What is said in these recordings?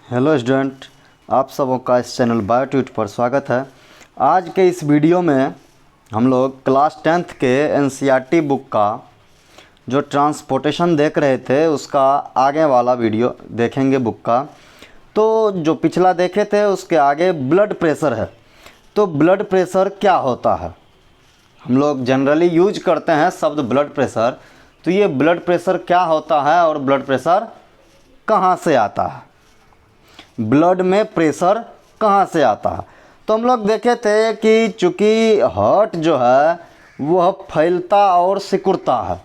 Hello student, आप सबों का इस चैनल बायोट्यूट पर स्वागत है। आज के इस वीडियो में हम लोग क्लास 10th के एनसीईआरटी बुक का जो ट्रांसपोर्टेशन देख रहे थे उसका आगे वाला वीडियो देखेंगे बुक का। तो जो पिछला देखे थे उसके आगे ब्लड प्रेशर है। तो ब्लड प्रेशर क्या होता है, हम लोग जनरली यूज करते हैं शब्द ब्लड प्रेशर। तो ये ब्लड प्रेशर क्या होता है और ब्लड प्रेशर कहाँ से आता है, ब्लड में प्रेशर कहाँ से आता है। तो हम लोग देखे थे कि चूँकि हार्ट जो है वह फैलता और सिकुड़ता है।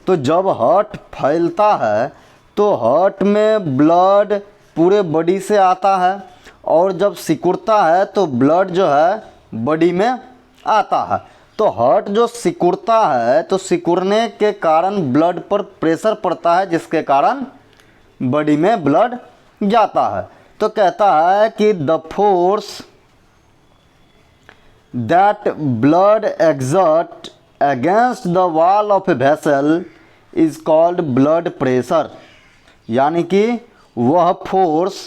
तो जब हार्ट फैलता है तो हार्ट में ब्लड पूरे बॉडी से आता है, और जब सिकुड़ता है तो ब्लड जो है बॉडी में आता है। तो हार्ट जो सिकुड़ता है तो सिकुड़ने के कारण ब्लड पर प्रेशर पड़ता है, जिसके कारण बॉडी में ब्लड जाता है। तो कहता है कि the force that blood exert against the wall of a vessel is called blood pressure. यानी कि वह फोर्स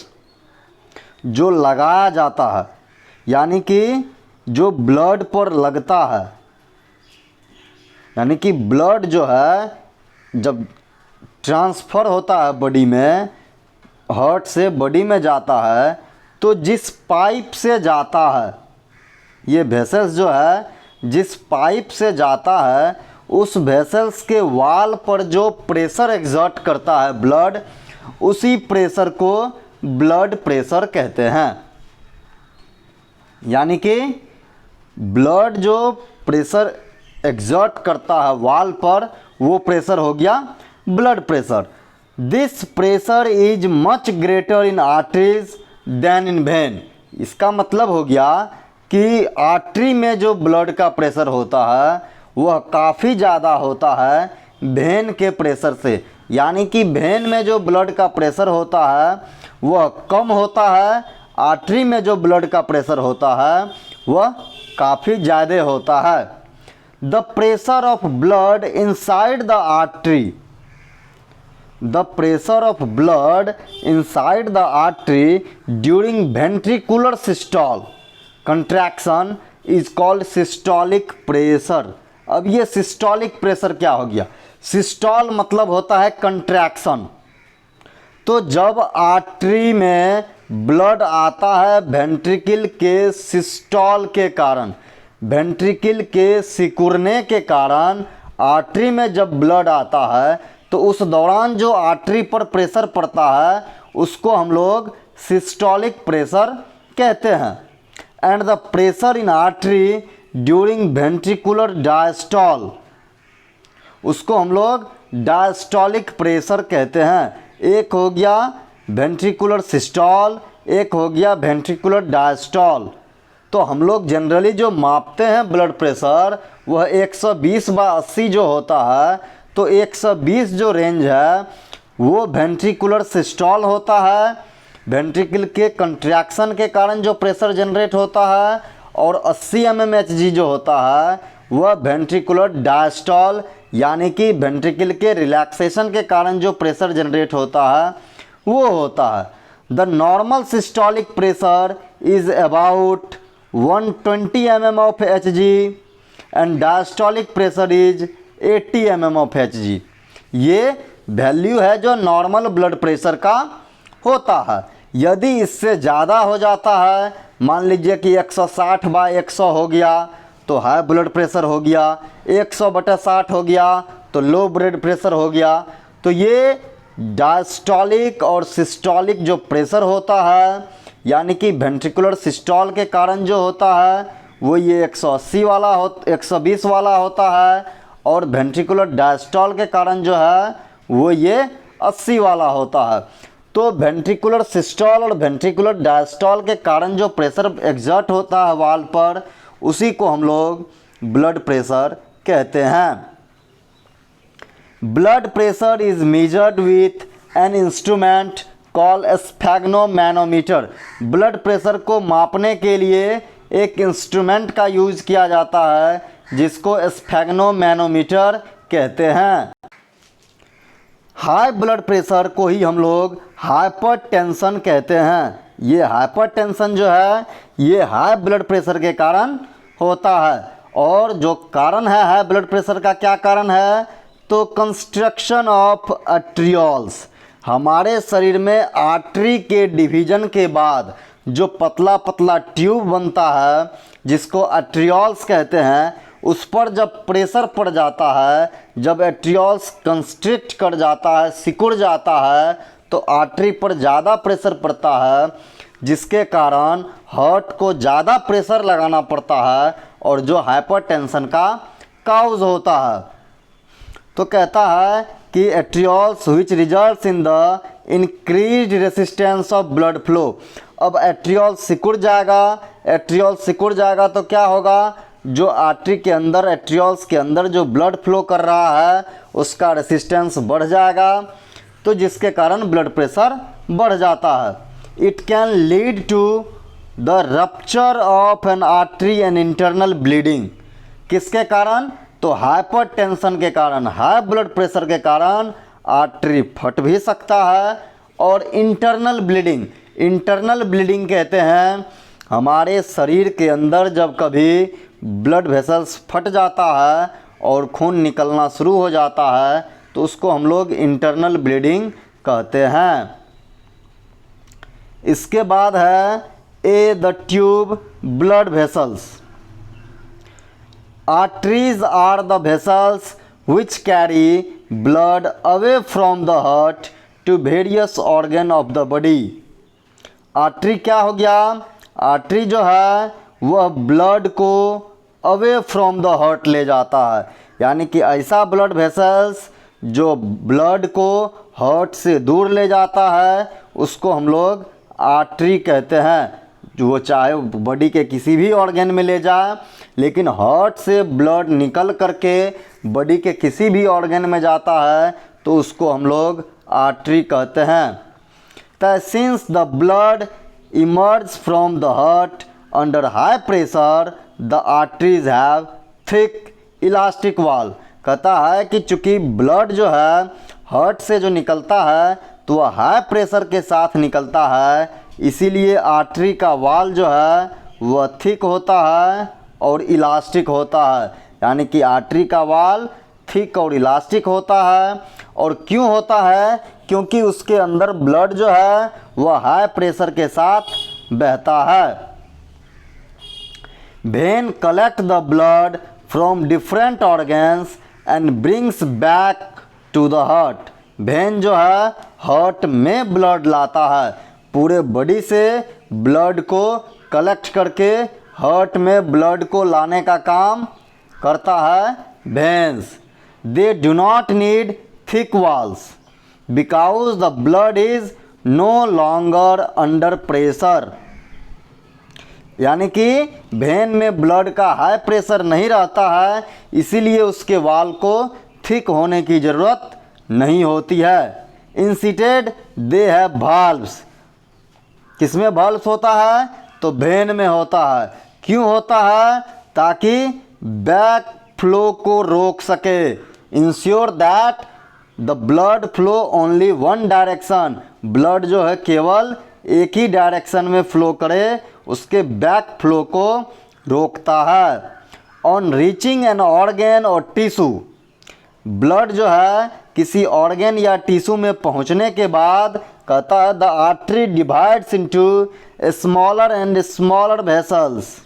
जो लगाया जाता है, यानी कि जो ब्लड पर लगता है, यानी कि ब्लड जो है जब ट्रांसफ़र होता है बॉडी में, हार्ट से बॉडी में जाता है, तो जिस पाइप से जाता है, ये वेसल्स जो है जिस पाइप से जाता है उस वेसल्स के वॉल पर जो प्रेशर एक्सर्ट करता है ब्लड, उसी प्रेशर को ब्लड प्रेशर कहते हैं। यानी कि ब्लड जो प्रेशर एक्सर्ट करता है वॉल पर, वो प्रेशर हो गया blood pressure. This pressure is much greater in arteries than in vein. इसका मतलब हो गया कि आर्टरी में जो ब्लड का प्रेशर होता है वह काफ़ी ज़्यादा होता है वेन के प्रेशर से। यानी कि वेन में जो ब्लड का प्रेशर होता है वह कम होता है, आर्टरी में जो ब्लड का प्रेशर होता है वह काफ़ी ज़्यादा होता है। The pressure of blood inside the artery, the pressure of blood inside the artery during ventricular systole contraction is called systolic pressure। अब ये सिस्टोलिक प्रेशर क्या हो गया, सिस्टोल मतलब होता है कंट्रैक्शन। तो जब आर्टरी में ब्लड आता है वेंट्रिकल के सिस्टोल के कारण, वेंट्रिकल के सिकुड़ने के कारण आर्टरी में जब ब्लड आता है तो उस दौरान जो आर्टरी पर प्रेशर पड़ता है उसको हम लोग सिस्टोलिक प्रेशर कहते हैं। And the pressure in artery during ventricular diastole, उसको हम लोग डायस्टोलिक प्रेशर कहते हैं। एक हो गया वेंट्रिकुलर सिस्टॉल, एक हो गया वेंट्रिकुलर डायस्टॉल। तो हम लोग जनरली जो मापते हैं ब्लड प्रेशर वह 120/80 जो होता है, तो 120 जो रेंज है वो वेंट्रिकुलर सिस्टॉल होता है, वेंट्रिकल के कंट्रैक्शन के कारण जो प्रेशर जनरेट होता है। और 80 mmHg जो होता है वह वेंट्रिकुलर डायस्टॉल, यानी कि वेंट्रिकल के रिलैक्सेशन के कारण जो प्रेशर जनरेट होता है वो होता है। The normal systolic pressure is about 120 mm of Hg and diastolic pressure is 80 mm of Hg। ये वैल्यू है जो नॉर्मल ब्लड प्रेशर का होता है। यदि इससे ज़्यादा हो जाता है, मान लीजिए कि 160/100 हो गया तो हाई ब्लड प्रेशर हो गया, 100/60 हो गया तो लो ब्लड प्रेशर हो गया। तो ये डायस्टोलिक और सिस्टोलिक जो प्रेशर होता है, यानी कि वेंट्रिकुलर सिस्टोल के कारण जो होता है वो ये 180 वाला 120 वाला होता है, और वेंट्रिकुलर डायस्टॉल के कारण जो है वो ये 80 वाला होता है। तो वेंट्रिकुलर सिस्टोल और वेंट्रिकुलर डायस्टॉल के कारण जो प्रेशर एक्सर्ट होता है वॉल पर, उसी को हम लोग ब्लड प्रेशर कहते हैं। Blood pressure is measured with an instrument called sphygmomanometer. Blood pressure को मापने के लिए एक इंस्ट्रूमेंट का यूज़ किया जाता है, जिसको स्फेग्नोमैनोमीटर कहते हैं। हाई ब्लड प्रेशर को ही हम लोग हाइपरटेंशन कहते हैं। ये हाइपरटेंशन जो है ये हाई ब्लड प्रेशर के कारण होता है। और जो कारण है हाई ब्लड प्रेशर का, क्या कारण है, तो कंस्ट्रक्शन ऑफ आर्टरियोल्स। हमारे शरीर में आर्टरी के डिवीजन के बाद जो पतला पतला ट्यूब बनता है जिसको आर्टरियोल्स कहते हैं, उस पर जब प्रेशर पड़ जाता है, जब आर्टरियोल्स कंस्ट्रिक्ट कर जाता है, सिकुड़ जाता है, तो आर्टरी पर ज़्यादा प्रेशर पड़ता है, जिसके कारण हार्ट को ज़्यादा प्रेशर लगाना पड़ता है और जो हाइपरटेंशन का काउज होता है। तो कहता है कि arterioles which results in the increased resistance of blood flow. अब आर्टरियोल सिकुड़ जाएगा, आर्टरियोल सिकुड़ जाएगा तो क्या होगा, जो आर्टरी के अंदर, आर्टरियोल्स के अंदर जो ब्लड फ्लो कर रहा है उसका रेसिस्टेंस बढ़ जाएगा, तो जिसके कारण ब्लड प्रेशर बढ़ जाता है। It can lead to the rupture of an artery and internal bleeding. किसके कारण, तो हाइपरटेंशन के कारण, हाई ब्लड प्रेशर के कारण आर्टरी फट भी सकता है। और इंटरनल ब्लीडिंग, इंटरनल ब्लीडिंग कहते हैं हमारे शरीर के अंदर जब कभी ब्लड वेसल्स फट जाता है और खून निकलना शुरू हो जाता है तो उसको हम लोग इंटरनल ब्लीडिंग कहते हैं। इसके बाद है a the tube blood vessels. Arteries are the vessels which carry blood away from the heart to various organ of the body। Artery क्या हो गया, आर्टरी जो है वह ब्लड को अवे फ्रॉम द हार्ट ले जाता है, यानी कि ऐसा ब्लड वेसल्स जो ब्लड को हार्ट से दूर ले जाता है उसको हम लोग आर्टरी कहते हैं। जो वो चाहे बॉडी के किसी भी ऑर्गन में ले जाए, लेकिन हार्ट से ब्लड निकल करके बॉडी के किसी भी ऑर्गन में जाता है तो उसको हम लोग आर्टरी कहते हैं। Since the blood emerge from the heart under high pressure the arteries have thick elastic wall. कहता है कि चूँकि ब्लड जो है हार्ट से जो निकलता है तो वह हाई प्रेशर के साथ निकलता है, इसीलिए आर्टरी का वाल जो है वह थिक होता है और इलास्टिक होता है। यानी कि आर्टरी का वाल थिक और इलास्टिक होता है। और क्यों होता है, क्योंकि उसके अंदर ब्लड जो है वह हाई प्रेशर के साथ बहता है। Vein collect the blood from different organs and brings back to the heart. Vein जो है हार्ट में ब्लड लाता है, पूरे बॉडी से ब्लड को कलेक्ट करके हार्ट में ब्लड को लाने का काम करता है veins. They do not need thick walls because the blood is no longer under pressure. यानी कि वेन में ब्लड का हाई प्रेशर नहीं रहता है, इसीलिए उसके वाल को थिक होने की ज़रूरत नहीं होती है। Instead they have valves. किसमें वाल्व्स होता है, तो वेन में होता है। क्यों होता है, ताकि बैक फ्लो को रोक सके। Ensure that the blood flow only one direction. Blood जो है केवल एक ही डायरेक्शन में फ्लो करे, उसके बैक फ्लो को रोकता है। ऑन रीचिंग एन ऑर्गन और टिश्यू, ब्लड जो है किसी ऑर्गन या टिश्यू में पहुंचने के बाद कहता है the artery divides into smaller and smaller vessels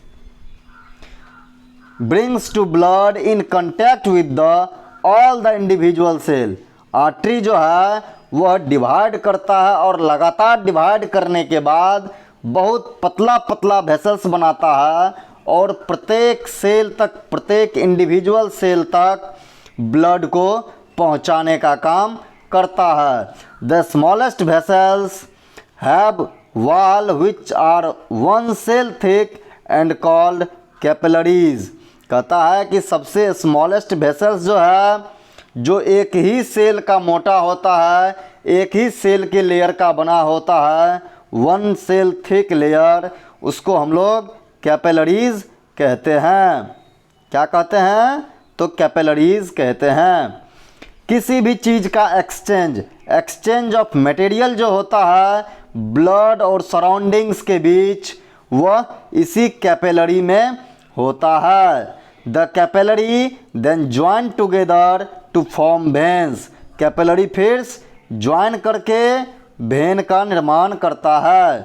brings to blood in contact with the all the individual cell. Artery जो है वह डिवाइड करता है और लगातार डिवाइड करने के बाद बहुत पतला पतला वेसल्स बनाता है और प्रत्येक सेल तक, प्रत्येक इंडिविजुअल सेल तक ब्लड को पहुंचाने का काम करता है। The smallest vessels have wall which are one cell thick and called capillaries. कहता है कि सबसे स्मॉलेस्ट वेसल्स जो है, जो एक ही सेल का मोटा होता है, एक ही सेल के लेयर का बना होता है, वन सेल थिक लेयर, उसको हम लोग कैपिलरीज कहते हैं। क्या कहते हैं, तो कैपिलरीज कहते हैं। किसी भी चीज़ का एक्सचेंज ऑफ मटेरियल जो होता है ब्लड और सराउंडिंग्स के बीच, वह इसी कैपिलरी में होता है। The capillary then join together to form veins. Capillary फिर ज्वाइन करके वेन का निर्माण करता है।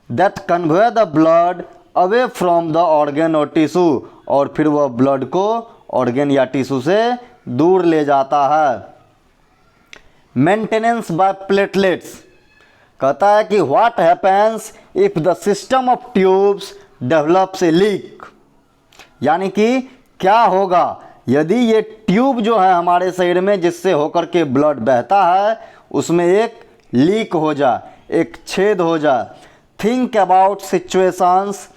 That convey the blood away from the organ और टिश्यू, और फिर वह ब्लड को ऑर्गन या टिश्यू से दूर ले जाता है। मेंटेनेंस बाय प्लेटलेट्स कहता है कि what happens if the system of tubes develops A leak, यानी कि क्या होगा यदि ये ट्यूब जो है हमारे शरीर में जिससे होकर के ब्लड बहता है उसमें एक लीक हो जाए, एक छेद हो जाए। Think about situations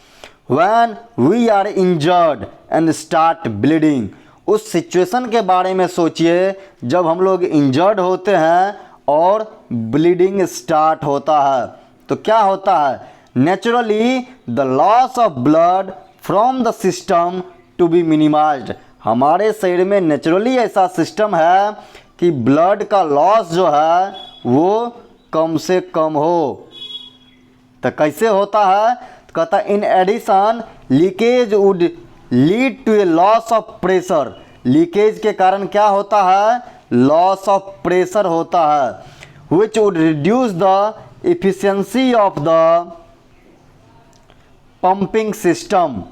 when we are injured and start bleeding. उस सिचुएशन के बारे में सोचिए जब हम लोग इंजर्ड होते हैं और ब्लीडिंग स्टार्ट होता है। तो क्या होता है? Naturally the loss of blood from the system to be minimized. हमारे शरीर में नेचुरली ऐसा सिस्टम है कि ब्लड का लॉस जो है वो कम से कम हो। तो कैसे होता है? तो कहता है in addition leakage would lead to a loss of pressure. Leakage के कारण क्या होता है? लॉस ऑफ प्रेशर होता है। Which would reduce the efficiency of the pumping system.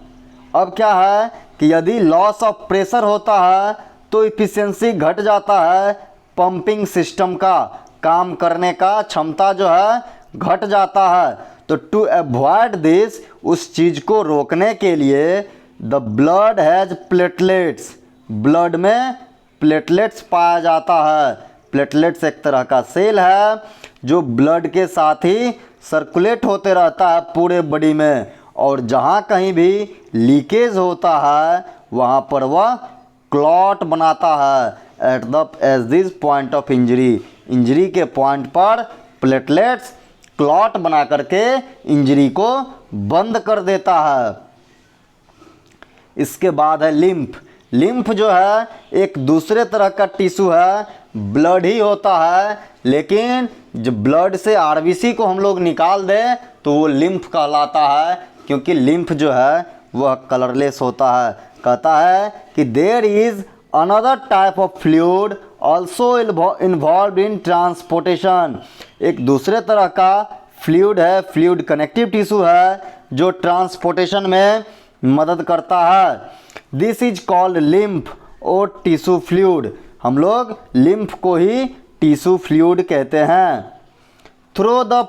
अब क्या है कि यदि लॉस ऑफ प्रेशर होता है तो इफिशिएंसी घट जाता है, पंपिंग सिस्टम का काम करने का क्षमता जो है घट जाता है। तो टू अवॉइड दिस, उस चीज़ को रोकने के लिए the blood has platelets. Blood में प्लेटलेट्स पाया जाता है। प्लेटलेट्स एक तरह का सेल है जो ब्लड के साथ ही सर्कुलेट होते रहता है पूरे बॉडी में, और जहाँ कहीं भी लीकेज होता है वहाँ पर वह क्लॉट बनाता है at this point of injury. Injury के पॉइंट पर प्लेटलेट्स क्लॉट बना करके इंजरी को बंद कर देता है। इसके बाद है लिम्फ। लिम्फ जो है एक दूसरे तरह का टिश्यू है, ब्लड ही होता है, लेकिन जब ब्लड से आरबीसी को हम लोग निकाल दें तो वो लिम्फ कहलाता है, क्योंकि लिम्फ जो है वह कलरलेस होता है। कहता है कि there is another type of fluid also involve in transportation. एक दूसरे तरह का फ्लूइड है, फ्लूइड कनेक्टिव टिश्यू है जो ट्रांसपोर्टेशन में मदद करता है। दिस इज कॉल्ड लिम्फ और टिश्यू फ्लूइड। हम लोग लिम्फ को ही टिश्यू फ्लूइड कहते हैं। Through the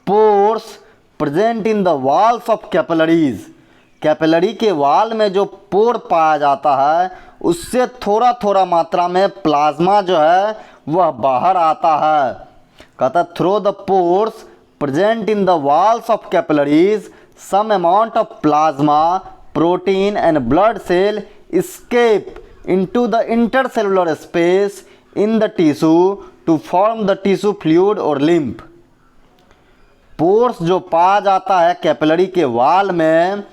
pores present in the walls of capillaries. Capillary के वाल में जो पोर पाया जाता है उससे थोड़ा थोड़ा मात्रा में प्लाज्मा जो है वह बाहर आता है। कहता through the pores present in the walls of capillaries some amount of plasma protein and blood cell escape into the intercellular space in the tissue to form the tissue fluid or lymph। Pores जो पाया जाता है capillary के वाल में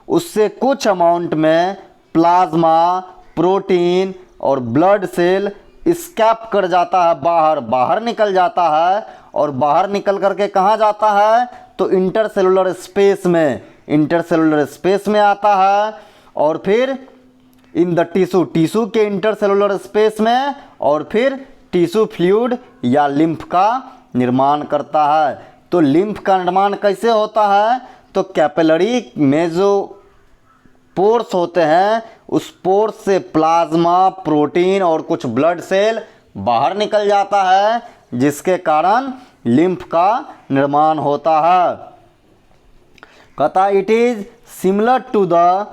उससे कुछ amount में प्लाज्मा, प्रोटीन और ब्लड सेल स्कैप कर जाता है, बाहर निकल जाता है, और बाहर निकल करके कहाँ जाता है? तो इंटरसेलुलर स्पेस में आता है, और फिर इन द टिश्यू के इंटरसेलुलर स्पेस में, और फिर टिश्यू फ्लूइड या लिम्फ का निर्माण करता है। तो लिम्फ का निर्माण कैसे होता है? तो कैपिलरी में जो पोर्स होते हैं उस पोर्स से प्लाज्मा, प्रोटीन और कुछ ब्लड सेल बाहर निकल जाता है, जिसके कारण लिम्फ का निर्माण होता है। कहता it is similar to the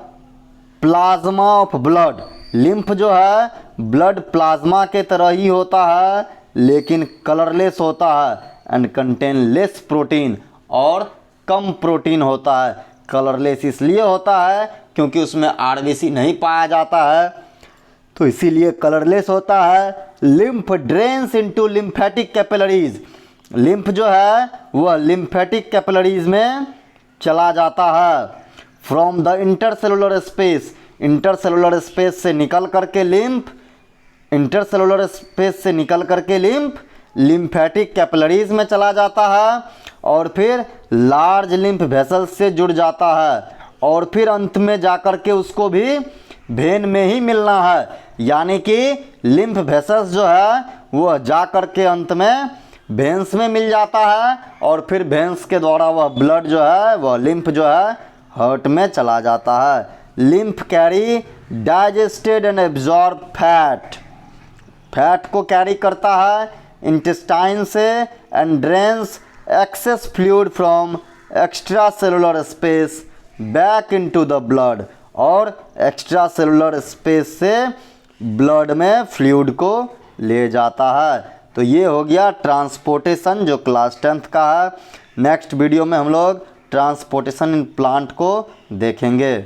plasma of blood. Lymph जो है ब्लड प्लाज्मा के तरह ही होता है, लेकिन कलरलेस होता है एंड कंटेन लेस प्रोटीन, और कम प्रोटीन होता है। कलरलेस इसलिए होता है क्योंकि उसमें आरबीसी नहीं पाया जाता है, तो इसीलिए कलरलेस होता है। Lymph drains into lymphatic capillaries. Lymph जो है वह लिम्फेटिक कैपिलरीज में चला जाता है। फ्रॉम द इंटरसेलुलर स्पेस से निकल करके लिम्फ इंटरसेलुलर स्पेस से निकल करके लिम्फेटिक कैपिलरीज में चला जाता है और फिर लार्ज लिम्फ वेसल्स से जुड़ जाता है और फिर अंत में जाकर के उसको भी वेन में ही मिलना है। यानी कि लिम्फ वेसल्स जो है वह जा कर के अंत में वेंस में मिल जाता है और फिर वेंस के द्वारा वह ब्लड जो है वह लिम्फ जो है हार्ट में चला जाता है। Lymph carry digested and absorb fat को कैरी करता है इंटेस्टाइन से and drains access fluid from extra cellular space back into the blood, और एक्स्ट्रा सेलुलर स्पेस से ब्लड में फ्लूइड को ले जाता है। तो ये हो गया ट्रांसपोर्टेशन जो क्लास 10th का है। नेक्स्ट वीडियो में हम लोग ट्रांसपोर्टेशन इन प्लांट को देखेंगे।